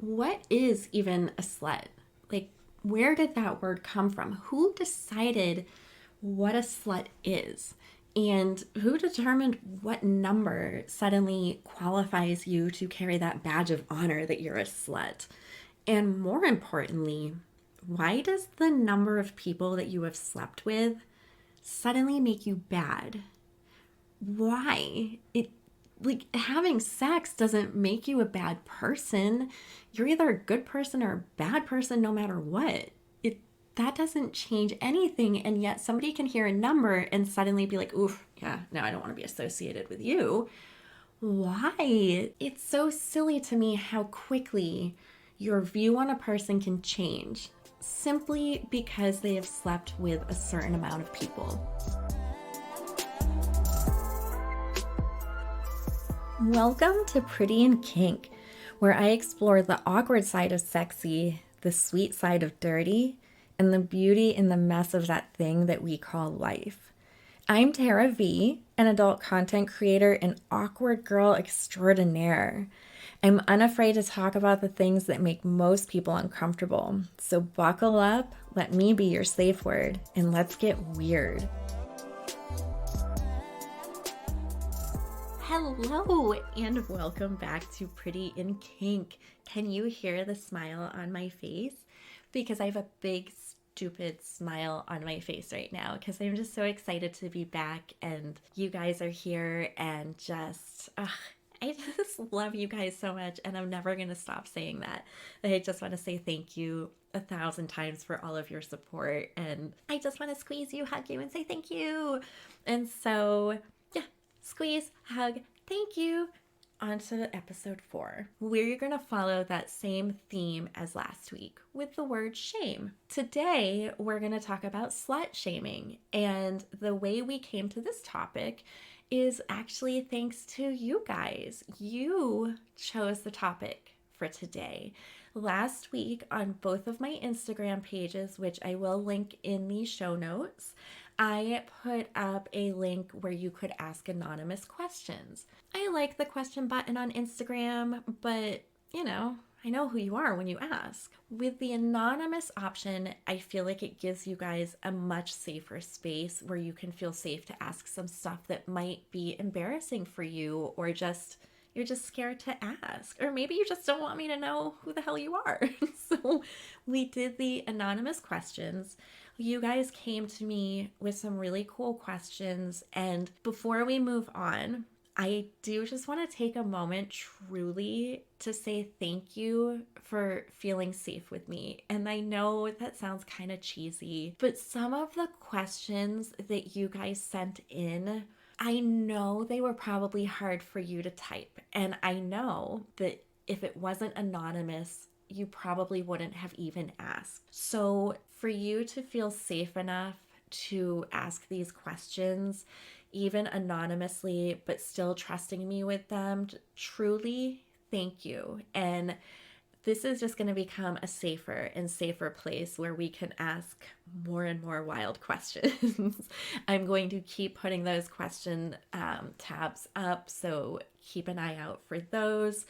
what is even a slut? Like, where did that word come from? Who decided what a slut is? And who determined what number suddenly qualifies you to carry that badge of honor that you're a slut? And more importantly, why does the number of people that you have slept with suddenly make you bad? Why? Like, having sex doesn't make you a bad person. You're either a good person or a bad person no matter what. That doesn't change anything, and yet somebody can hear a number and suddenly be like, oof, yeah, no, I don't want to be associated with you. Why? It's so silly to me how quickly your view on a person can change simply because they have slept with a certain amount of people. Welcome to Pretty and Kink, where I explore the awkward side of sexy, the sweet side of dirty, and the beauty in the mess of that thing that we call life. I'm Tera Vee, an adult content creator and awkward girl extraordinaire. I'm unafraid to talk about the things that make most people uncomfortable. So buckle up, let me be your safe word, and let's get weird. Hello, and welcome back to Pretty in Kink. Can you hear the smile on my face? Because I have a big, stupid smile on my face right now because I'm just so excited to be back and you guys are here and I just love you guys so much, and I'm never going to stop saying that. I just want to say thank you 1,000 times for all of your support, and I just want to squeeze you, hug you, and say thank you. And so, yeah, squeeze, hug, thank you. On to episode 4, where you're going to follow that same theme as last week with the word shame. Today, we're going to talk about slut shaming, and the way we came to this topic is actually thanks to you guys. You chose the topic for today. Last week on both of my Instagram pages, which I will link in the show notes, I put up a link where you could ask anonymous questions. I like the question button on Instagram, but I know who you are when you ask. With the anonymous option, I feel like it gives you guys a much safer space where you can feel safe to ask some stuff that might be embarrassing for you, or you're just scared to ask. Or maybe you just don't want me to know who the hell you are. So we did the anonymous questions. You guys came to me with some really cool questions. And before we move on, I do just want to take a moment truly to say thank you for feeling safe with me. And I know that sounds kind of cheesy, but some of the questions that you guys sent in, I know they were probably hard for you to type. And I know that if it wasn't anonymous, you probably wouldn't have even asked. So for you to feel safe enough to ask these questions, even anonymously, but still trusting me with them, truly, thank you. And this is just going to become a safer and safer place where we can ask more and more wild questions. I'm going to keep putting those question tabs up, so keep an eye out for those.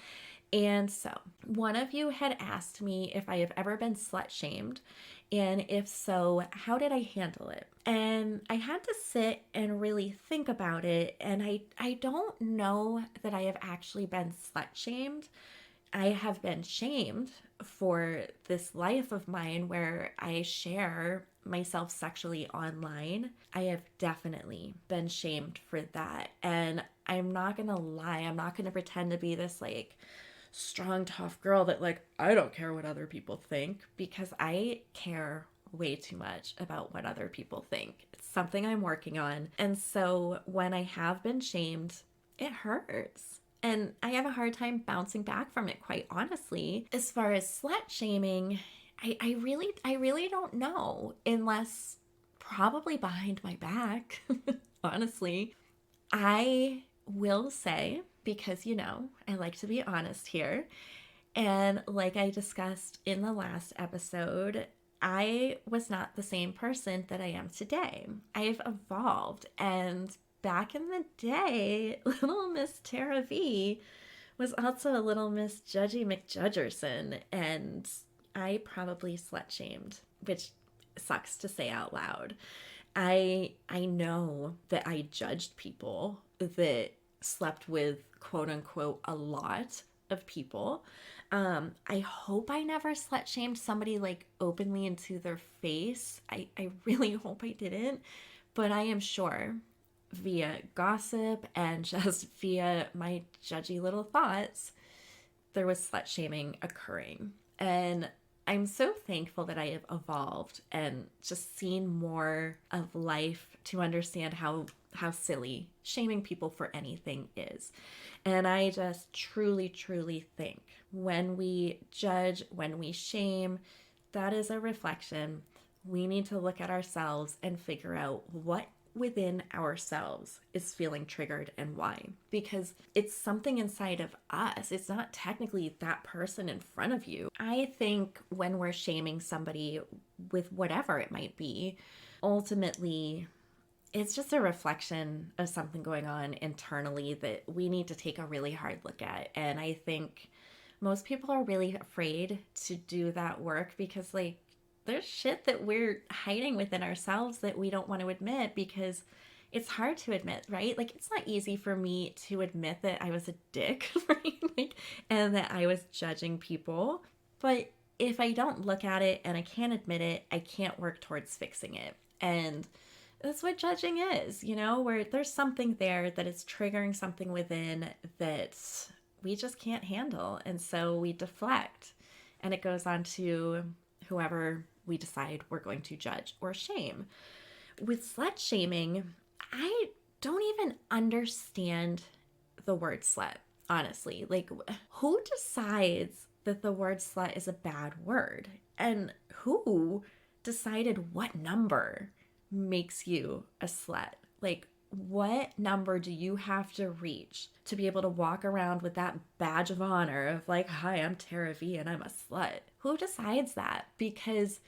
And so, one of you had asked me if I have ever been slut shamed, and if so, how did I handle it? And I had to sit and really think about it, and I don't know that I have actually been slut shamed. I have been shamed for this life of mine where I share myself sexually online. I have definitely been shamed for that. And I'm not going to lie, I'm not going to pretend to be this strong, tough girl that I don't care what other people think, because I care way too much about what other people think. It's something I'm working on. And so when I have been shamed, it hurts. And I have a hard time bouncing back from it, quite honestly. As far as slut shaming, I really don't know, unless probably behind my back, honestly. I will say, because I like to be honest here, and like I discussed in the last episode, I was not the same person that I am today. I've evolved, and back in the day, little Miss Tera Vee was also a little Miss Judgy McJudgerson, and I probably slut shamed, which sucks to say out loud. I know that I judged people that slept with quote unquote a lot of people. I hope I never slut shamed somebody like openly into their face. I really hope I didn't, but I am sure via gossip and just via my judgy little thoughts, there was slut shaming occurring. And I'm so thankful that I have evolved and just seen more of life to understand how silly shaming people for anything is. And I just truly, truly think when we judge, when we shame, that is a reflection. We need to look at ourselves and figure out what within ourselves is feeling triggered and why. Because it's something inside of us. It's not technically that person in front of you. I think when we're shaming somebody with whatever it might be, ultimately it's just a reflection of something going on internally that we need to take a really hard look at. And I think most people are really afraid to do that work because like there's shit that we're hiding within ourselves that we don't want to admit because it's hard to admit, right? Like it's not easy for me to admit that I was a dick, right? Like, and that I was judging people. But if I don't look at it and I can't admit it, I can't work towards fixing it. And that's what judging is, you know, where there's something there that is triggering something within that we just can't handle. And so we deflect and it goes on to whoever we decide we're going to judge or shame. With slut shaming, I don't even understand the word slut, honestly. Like, who decides that the word slut is a bad word? And who decided what number makes you a slut? Like, what number do you have to reach to be able to walk around with that badge of honor of like, hi, I'm Tera Vee and I'm a slut? Who decides that? Because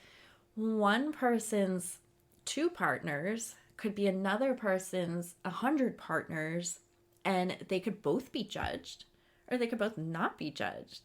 one person's 2 partners could be another person's 100 partners, and they could both be judged or they could both not be judged.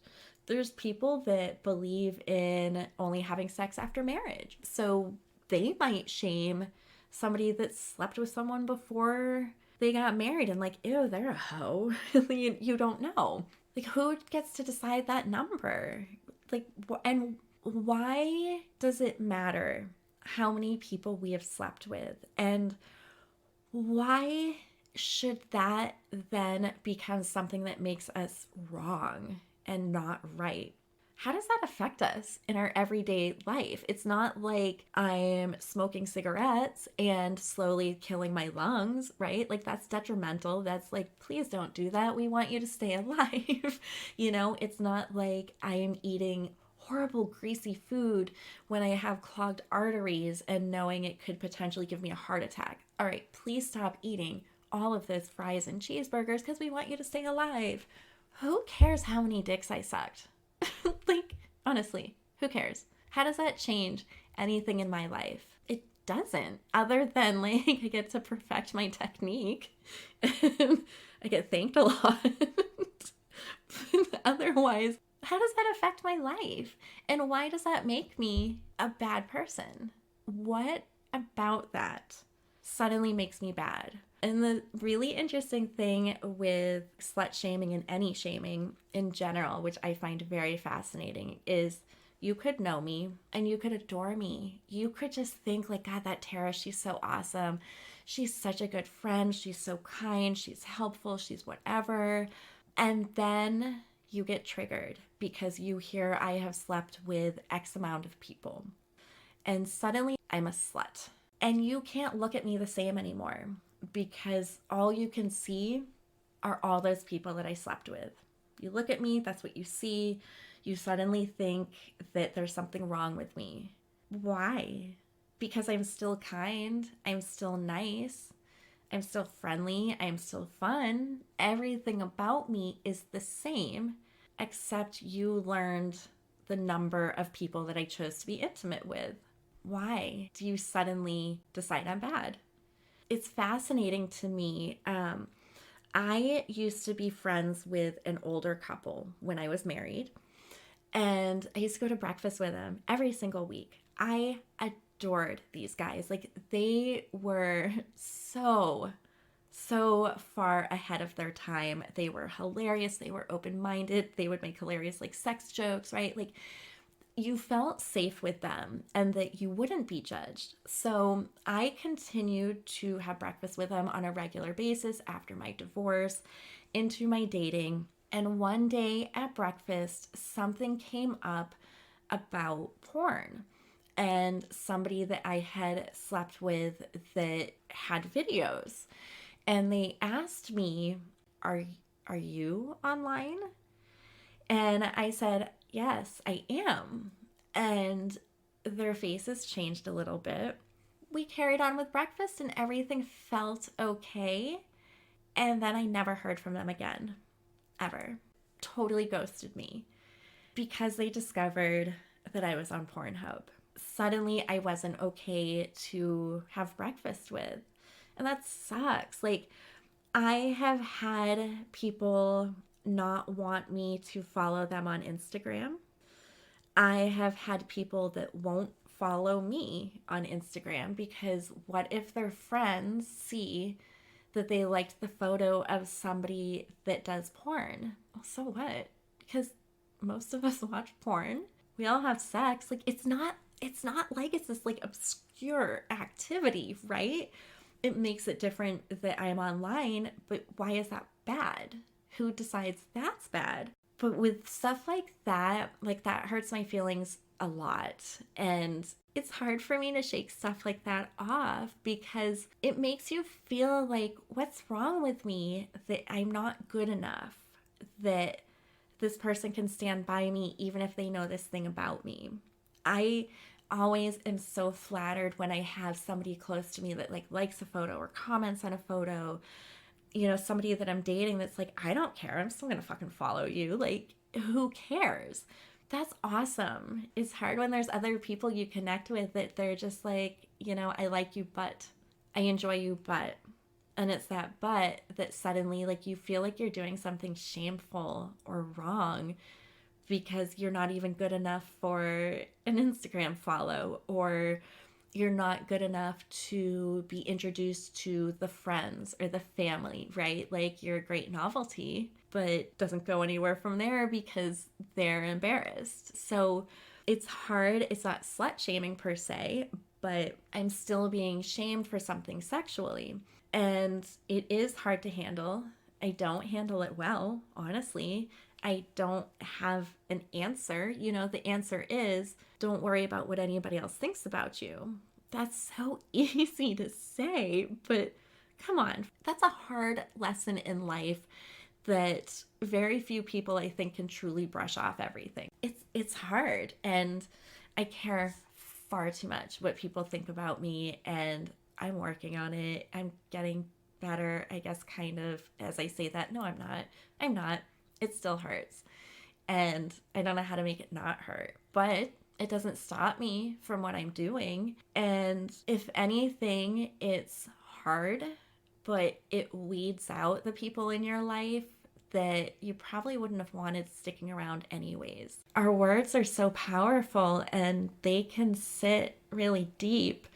There's people that believe in only having sex after marriage. So they might shame somebody that slept with someone before they got married and like, ew, they're a hoe. You don't know. Like, who gets to decide that number? Like, and why does it matter how many people we have slept with? And why should that then become something that makes us wrong and not right? How does that affect us in our everyday life? It's not like I'm smoking cigarettes and slowly killing my lungs, right? Like that's detrimental. That's like, please don't do that. We want you to stay alive. You know, it's not like I am eating horrible greasy food when I have clogged arteries and knowing it could potentially give me a heart attack. All right, please stop eating all of those fries and cheeseburgers because we want you to stay alive. Who cares how many dicks I sucked? Like, honestly, who cares? How does that change anything in my life? It doesn't, other than like I get to perfect my technique and I get thanked a lot. Otherwise, how does that affect my life? And why does that make me a bad person? What about that suddenly makes me bad? And the really interesting thing with slut shaming and any shaming in general, which I find very fascinating, is you could know me and you could adore me. You could just think like, God, that Tera, she's so awesome. She's such a good friend. She's so kind. She's helpful. She's whatever. And then you get triggered because you hear I have slept with X amount of people. And suddenly I'm a slut. And you can't look at me the same anymore because all you can see are all those people that I slept with. You look at me, that's what you see. You suddenly think that there's something wrong with me. Why? Because I'm still kind. I'm still nice. I'm still friendly. I'm still fun. Everything about me is the same, except you learned the number of people that I chose to be intimate with. Why do you suddenly decide I'm bad? It's fascinating to me. I used to be friends with an older couple when I was married, and I used to go to breakfast with them every single week. I adored these guys. Like, they were so far ahead of their time. They were hilarious. They were open-minded. They would make hilarious like sex jokes, right? Like, you felt safe with them and that you wouldn't be judged. So I continued to have breakfast with them on a regular basis after my divorce, into my dating. And one day at breakfast, something came up about porn and somebody that I had slept with that had videos. And they asked me, are you online? And I said, yes, I am. And their faces changed a little bit. We carried on with breakfast and everything felt okay. And then I never heard from them again, ever. Totally ghosted me because they discovered that I was on Pornhub. Suddenly, I wasn't okay to have breakfast with. And that sucks. Like, I have had people not want me to follow them on Instagram. I have had people that won't follow me on Instagram because what if their friends see that they liked the photo of somebody that does porn? Well, so what? Because most of us watch porn. We all have sex. Like, it's not like it's this like obscure activity, right? It makes it different that I'm online, but why is that bad? Who decides that's bad? But with stuff like that hurts my feelings a lot. And it's hard for me to shake stuff like that off because it makes you feel like, what's wrong with me that I'm not good enough, that this person can stand by me even if they know this thing about me. I always am so flattered when I have somebody close to me that like likes a photo or comments on a photo. You know, somebody that I'm dating that's like, I don't care, I'm still gonna fucking follow you. Like, who cares? That's awesome. It's hard when there's other people you connect with that they're just like, you know, I like you, but I enjoy you, but. And it's that but that suddenly like you feel like you're doing something shameful or wrong because you're not even good enough for an Instagram follow, or you're not good enough to be introduced to the friends or the family, right? Like, you're a great novelty, but doesn't go anywhere from there because they're embarrassed. So it's hard. It's not slut shaming per se, but I'm still being shamed for something sexually. And it is hard to handle. I don't handle it well, honestly. I don't have an answer. You know, the answer is don't worry about what anybody else thinks about you. That's so easy to say, but come on. That's a hard lesson in life that very few people, I think, can truly brush off everything. It's hard, and I care far too much what people think about me, and I'm working on it. I'm getting better, I guess, kind of, as I say that. No, I'm not. I'm not. It still hurts. And I don't know how to make it not hurt. But it doesn't stop me from what I'm doing. And if anything, it's hard, but it weeds out the people in your life that you probably wouldn't have wanted sticking around anyways. Our words are so powerful and they can sit really deep,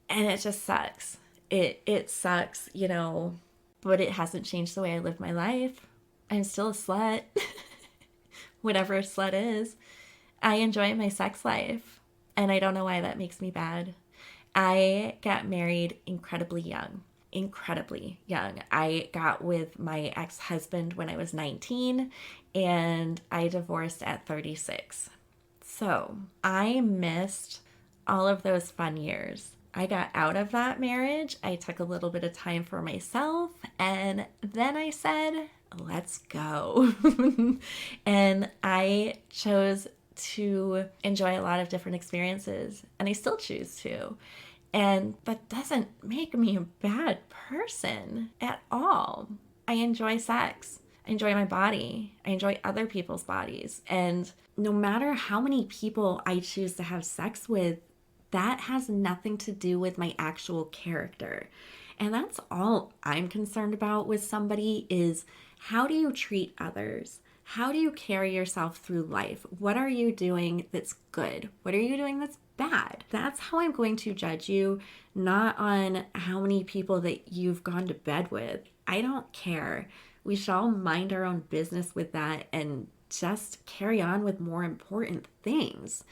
and it just sucks. It sucks, you know, but it hasn't changed the way I live my life. I'm still a slut, whatever a slut is. I enjoy my sex life, and I don't know why that makes me bad. I got married incredibly young. I got with my ex-husband when I was 19, and I divorced at 36. So I missed all of those fun years. I got out of that marriage. I took a little bit of time for myself, and then I said, let's go. And I chose to enjoy a lot of different experiences, and I still choose to. And that doesn't make me a bad person at all. I enjoy sex. I enjoy my body. I enjoy other people's bodies. And no matter how many people I choose to have sex with, that has nothing to do with my actual character. And that's all I'm concerned about with somebody is how do you treat others? How do you carry yourself through life? What are you doing that's good? What are you doing that's bad? That's how I'm going to judge you, not on how many people that you've gone to bed with. I don't care. We should all mind our own business with that and just carry on with more important things.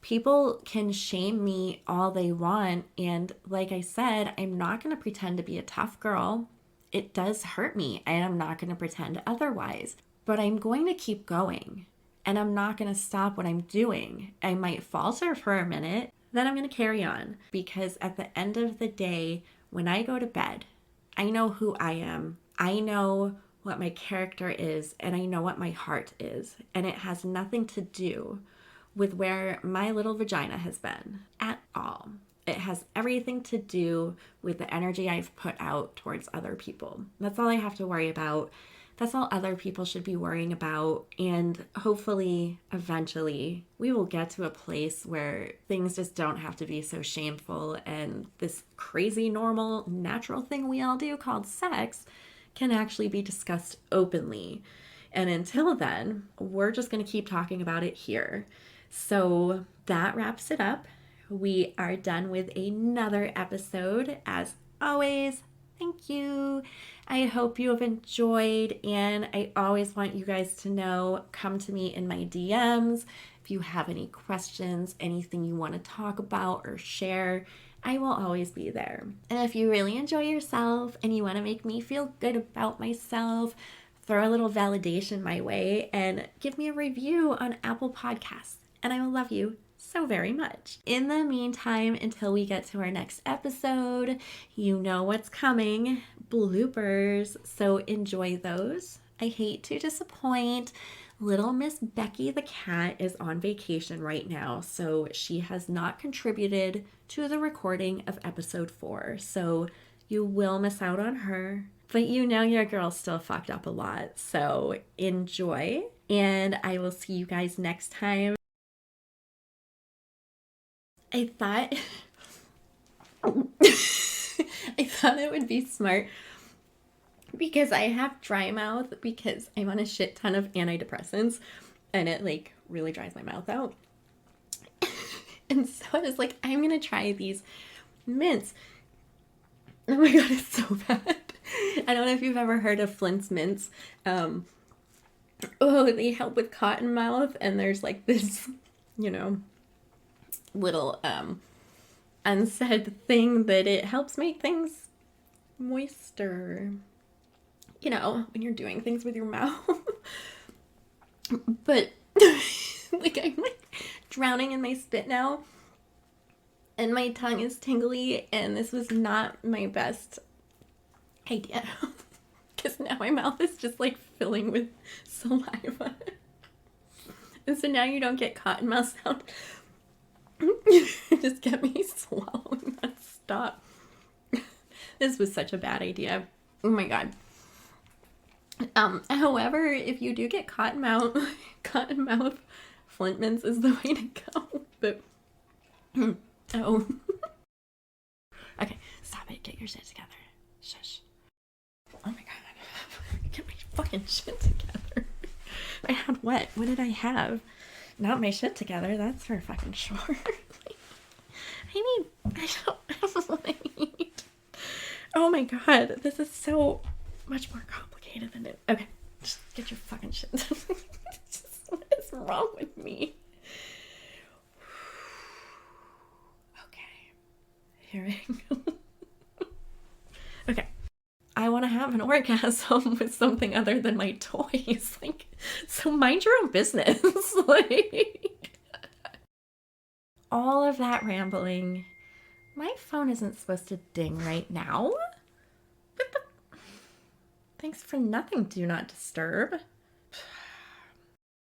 People can shame me all they want. And like I said, I'm not going to pretend to be a tough girl. It does hurt me, and I'm not going to pretend otherwise. But I'm going to keep going, and I'm not going to stop what I'm doing. I might falter for a minute, then I'm going to carry on. Because at the end of the day, when I go to bed, I know who I am. I know what my character is, and I know what my heart is. And it has nothing to do with where my little vagina has been at all. It has everything to do with the energy I've put out towards other people. That's all I have to worry about. That's all other people should be worrying about. And hopefully, eventually, we will get to a place where things just don't have to be so shameful, and this crazy, normal, natural thing we all do called sex can actually be discussed openly. And until then, we're just going to keep talking about it here. So that wraps it up. We are done with another episode. As always, thank you. I hope you have enjoyed, and I always want you guys to know, come to me in my DMs. If you have any questions, anything you want to talk about or share, I will always be there. And if you really enjoy yourself and you want to make me feel good about myself, throw a little validation my way and give me a review on Apple Podcasts. And I will love you so very much. In the meantime, until we get to our next episode, you know what's coming, bloopers. So enjoy those. I hate to disappoint. Little Miss Becky the cat is on vacation right now, so she has not contributed to the recording of episode 4. So you will miss out on her. But you know your girl still fucked up a lot. So enjoy. And I will see you guys next time. I thought it would be smart because I have dry mouth because I'm on a shit ton of antidepressants and it like really dries my mouth out. And so I was like, I'm going to try these mints. Oh my God, it's so bad. I don't know if you've ever heard of Flint's mints. They help with cotton mouth, and there's like this, little unsaid thing that it helps make things moister, when you're doing things with your mouth. But like I'm like drowning in my spit now and my tongue is tingly, and this was not my best idea because now my mouth is just like filling with saliva. And so now you don't get cotton mouth sound. Just get me swallowing that. Stop. This was such a bad idea. Oh my God. However, if you do get cotton mouth, Flint mints is the way to go. But oh. Okay, stop it. Get your shit together. Shush. Oh my God. Get my fucking shit together. I had what? What did I have? Not my shit together. That's for fucking sure. I don't know what I need. Oh my God. This is so much more complicated than it. Okay. Just get your fucking shit. What is wrong with me? Okay. Here I go. Okay. I want to have an orgasm with something other than my toys. Like, so mind your own business. Like, all of that rambling. My phone isn't supposed to ding right now. Thanks for nothing, do not disturb.